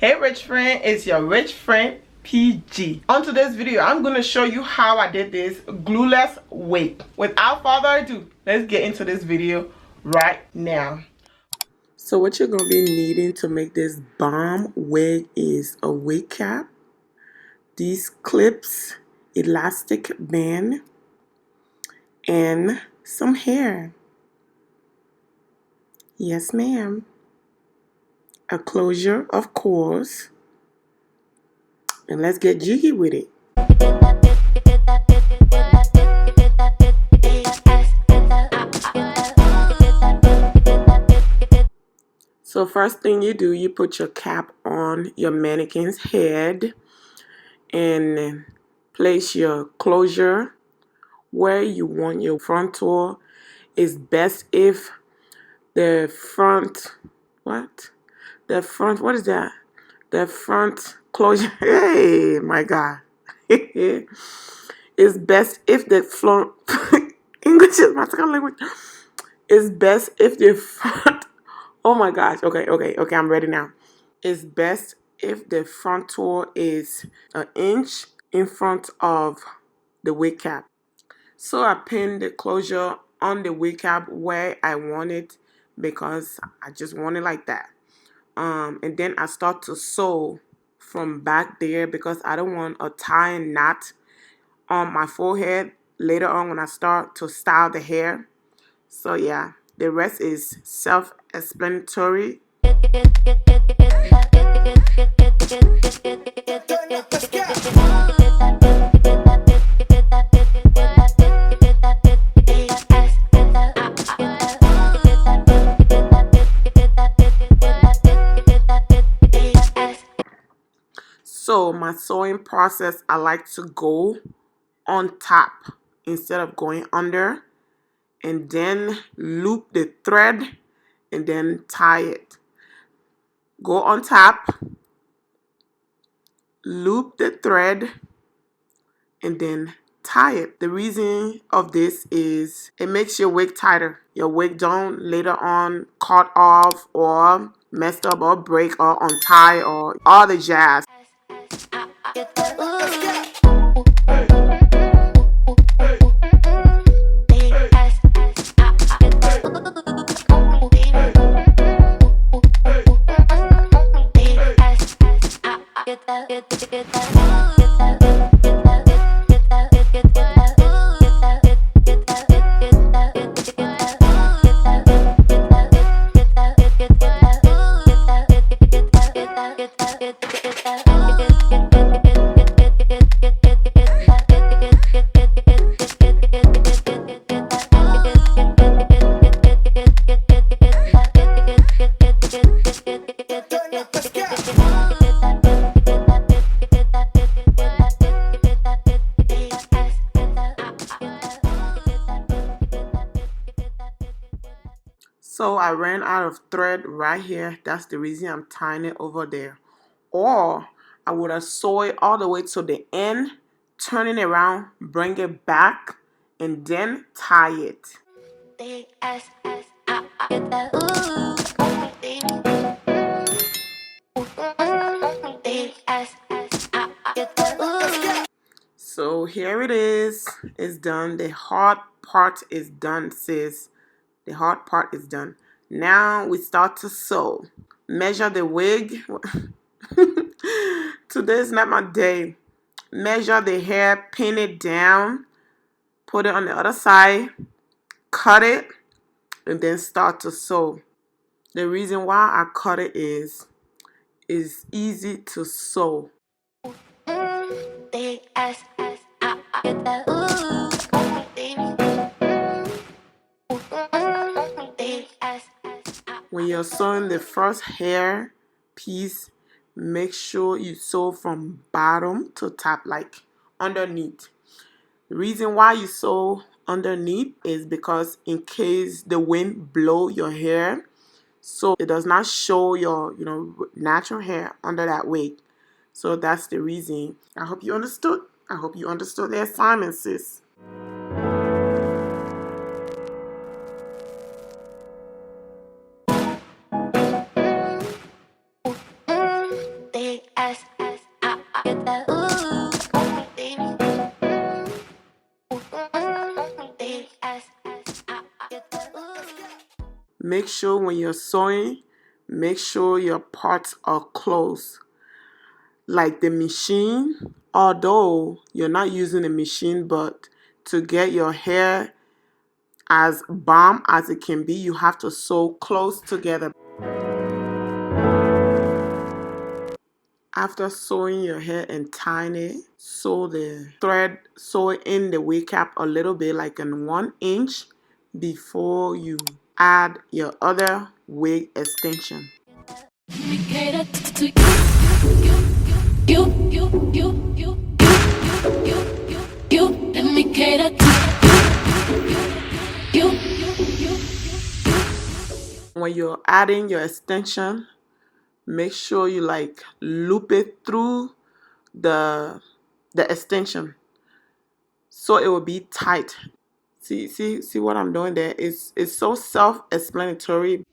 Hey rich friend, it's your rich friend PG. On today's video, I'm going to show you how I did this glueless wig. Without further ado, let's get into this video right now. So what you're going to be needing to make this bomb wig is a wig cap, these clips, elastic band, and some hair. Yes ma'am. A closure, of course. And let's get jiggy with it. So first thing you do, you put your cap on your mannequin's head and place your closure where you want your frontal. It's best if the front, what is that? The front closure, hey, my God. It's best if the front, English is my second language. It's best if the front, oh my gosh, okay, I'm ready now. It's best if the frontal is an inch in front of the wig cap. So I pinned the closure on the wig cap where I want it because I just want it like that. And then I start to sew from back there because I don't want a tying knot on my forehead later on when I start to style the hair. So yeah, the rest is self-explanatory. So my sewing process, I like to go on top instead of going under, and then loop the thread and then tie it. Go on top, loop the thread, and then tie it. The reason of this is it makes your wig tighter. Your wig don't later on cut off or messed up or break or untie or all the jazz. So I ran out of thread right here. That's the reason I'm tying it over there. Or I would have sewed it all the way to the end, turn it around, bring it back, and then tie it. So here it is. It's done. The hard part is done, sis. The hard part is done. Now we start to sew. Measure the wig. Today is not my day. Measure the hair, pin it down, put it on the other side, cut it, and then start to sew. The reason why I cut it is easy to sew. When you're sewing the first hair piece, make sure you sew from bottom to top, like underneath. The reason why you sew underneath is because in case the wind blow your hair, so it does not show your natural hair under that wig. So that's the reason. I hope you understood. I hope you understood the assignment, sis. make sure when you're sewing, make sure your parts are close. Like the machine, although you're not using a machine, but to get your hair as bomb as it can be, you have to sew close together. After sewing your hair and tying it, sew the thread, sew it in the wig cap a little bit, like in 1 inch, before you add your other wig extension. When you're adding your extension, make sure you like loop it through the extension so it will be tight. See what I'm doing there? It's so self-explanatory.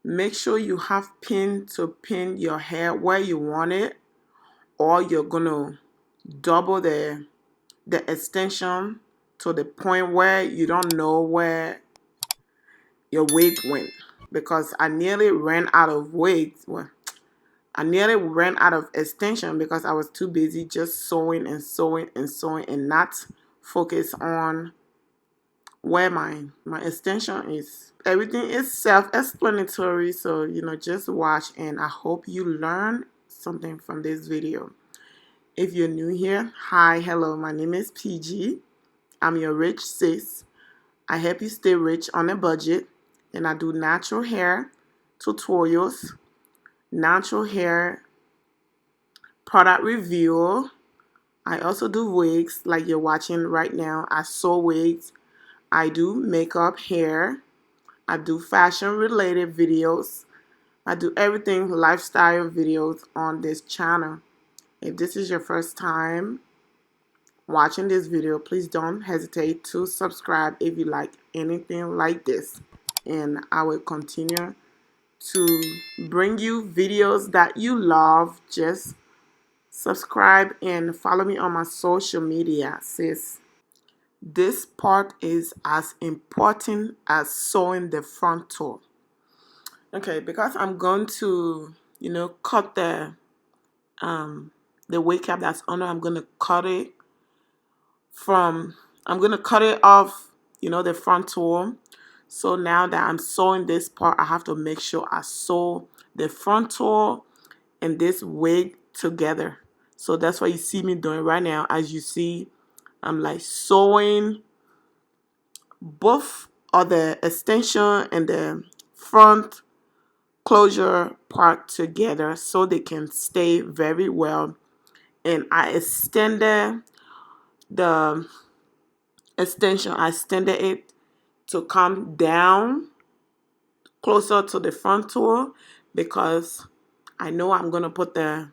Make sure you have pin to pin your hair where you want it, or you're gonna double the extension to the point where you don't know where your wig went. Because I nearly ran out of wigs. Well, I nearly ran out of extension because I was too busy just sewing and sewing and sewing and not focus on where my extension is. Everything is self-explanatory, so just watch, and I hope you learn something from this video. If you're new here, hi, hello, my name is PG. I'm your rich sis. I help you stay rich on a budget, and I do natural hair tutorials, natural hair product review. I also do wigs like you're watching right now. I sew wigs. I do makeup, hair. I do fashion related videos. I do everything lifestyle videos on this channel. If this is your first time watching this video, please don't hesitate to subscribe if you like anything like this. And I will continue to bring you videos that you love. Just subscribe and follow me on my social media, sis. This part is as important as sewing the front toe. Okay, because I'm going to, cut the wig cap that's under. I'm going to cut it off, the front toe. So now that I'm sewing this part, I have to make sure I sew the front toe and this wig together. So that's what you see me doing right now. As you see, I'm like sewing both of the extension and the front closure part together so they can stay very well. And I extended the extension. I extended it to come down closer to the front toe because I know I'm gonna put the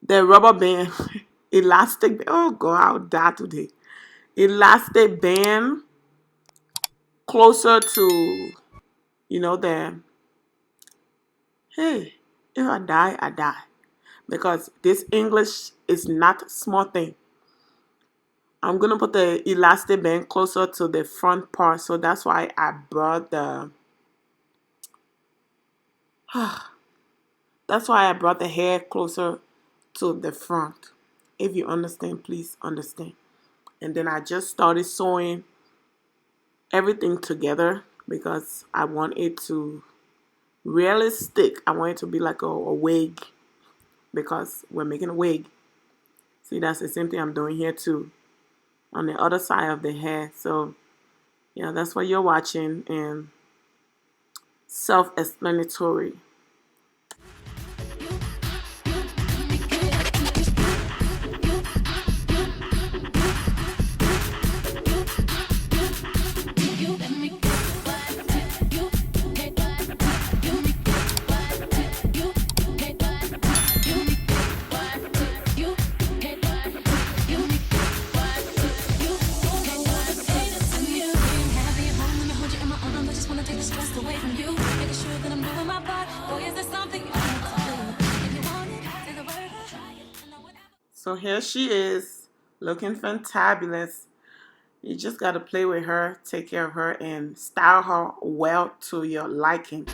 rubber band elastic. Oh God, I'll die today. Elastic band closer to the, hey, if I die, I die. Because this English is not a small thing. I'm going to put the elastic band closer to the front part. So that's why I brought the hair closer to the front. If you understand, please understand. And then I just started sewing everything together because I want it to really stick. I want it to be like a wig, because we're making a wig. See, that's the same thing I'm doing here too, on the other side of the hair. So yeah, that's what you're watching, and self-explanatory. So here she is, looking fantabulous. You just got to play with her, take care of her, and style her well to your liking.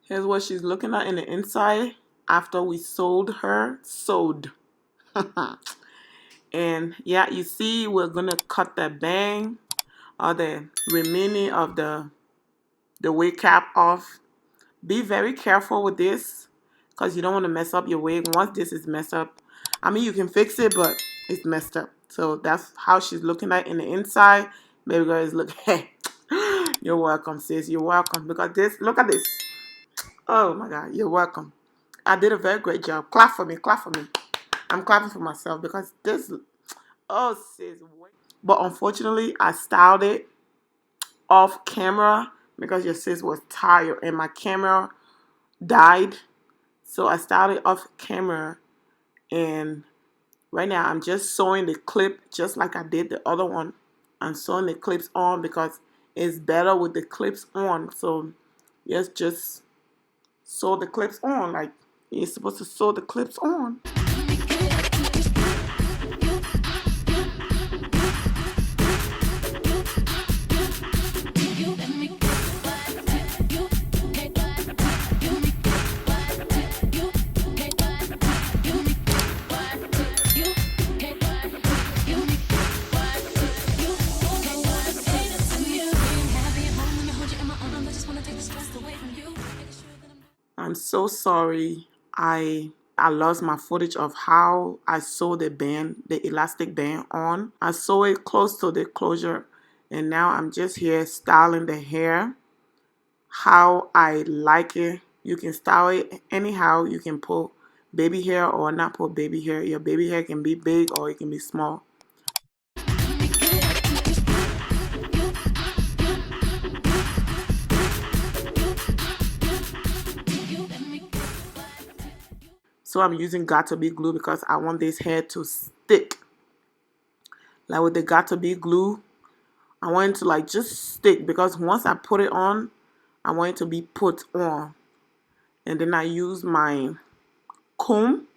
Here's what she's looking at in the inside after we sewed her. Sewed. And yeah, you see we're gonna cut the bang or the remaining of the wig cap off. Be very careful with this because you don't want to mess up your wig. Once this is messed up, I mean you can fix it, but it's messed up. So that's how she's looking at in the inside. Baby girl is looking. Hey, you're welcome, sis. You're welcome. Look at this. Oh my God, you're welcome. I did a very great job. Clap for me. Clap for me. I'm clapping for myself because this. Oh, sis. But unfortunately, I styled it off camera because your sis was tired and my camera died. So I styled it off camera, and right now I'm just sewing the clip just like I did the other one. I'm sewing the clips on because it's better with the clips on. So yes, just sew the clips on like you're supposed to sew the clips on. I'm so sorry. I lost my footage of how I sewed the band, the elastic band on. I sew it close to the closure, and now I'm just here styling the hair how I like it. You can style it anyhow. You can put baby hair or not put baby hair. Your baby hair can be big or it can be small. So I'm using Got2b glue because I want this hair to stick. Like with the Got2b glue, I want it to like just stick because once I put it on, I want it to be put on. And then I use my comb,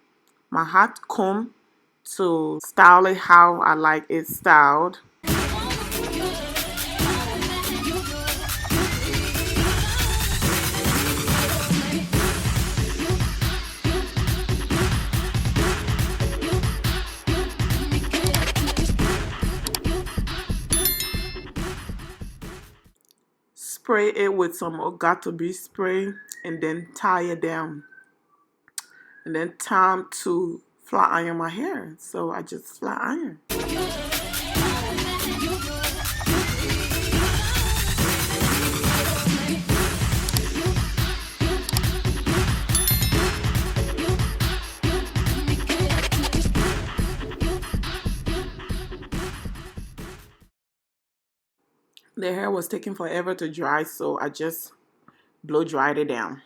my hot comb, to style it how I like it styled. Spray it with some Got2b spray and then tie it down. And then time to flat iron my hair. So I just flat iron. The hair was taking forever to dry, so I just blow dried it down.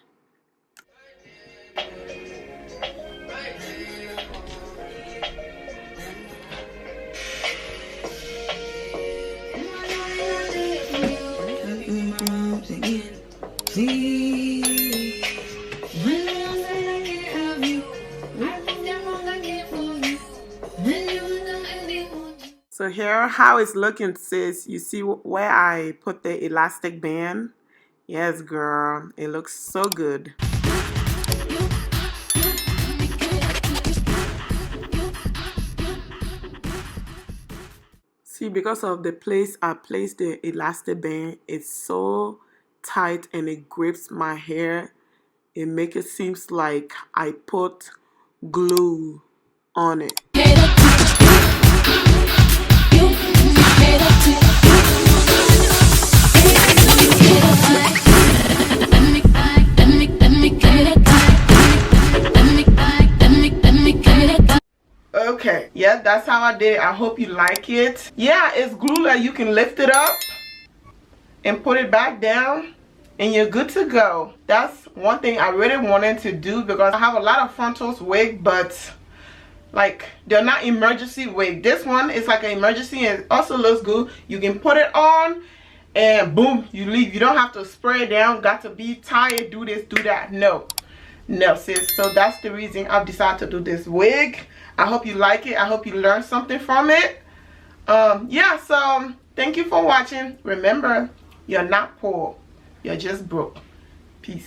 So here how it's looking, sis. You see where I put the elastic band? Yes, girl. It looks so good. See, because of the place I placed the elastic band, it's so tight and it grips my hair. it make it seems like I put glue on it. Okay, yeah, that's how I did. I hope you like it. Yeah, it's glueless. You can lift it up and put it back down and you're good to go. That's one thing I really wanted to do because I have a lot of frontals wig, but like they're not emergency wig. This one is like an emergency and it also looks good. You can put it on and boom, you leave. You don't have to spray it down, got to be tired, do this, do that. No sis. So that's the reason I've decided to do this wig. I hope you like it. I hope you learned something from it. Yeah, so thank you for watching. Remember, you're not poor, you're just broke. Peace.